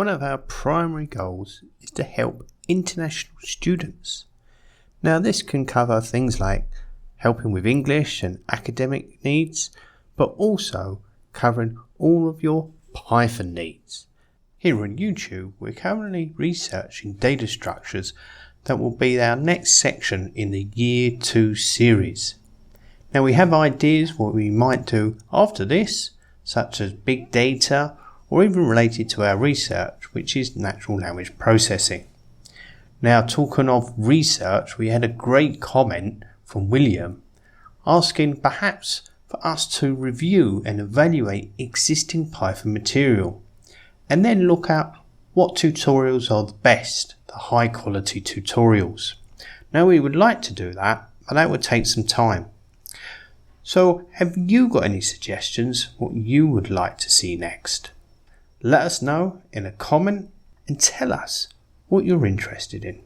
One of our primary goals is to help international students. Now this can cover things like helping with English and academic needs, but also covering all of your Python needs. Here on YouTube, we're currently researching data structures that will be our next section in the Year 2 series. Now we have ideas what we might do after this, such as big data, or even related to our research, which is natural language processing. Now, talking of research, we had a great comment from William asking perhaps for us to review and evaluate existing Python material and then look at what tutorials are the best, the high quality tutorials. Now we would like to do that, but that would take some time. So have you got any suggestions what you would like to see next? Let us know in a comment and tell us what you're interested in.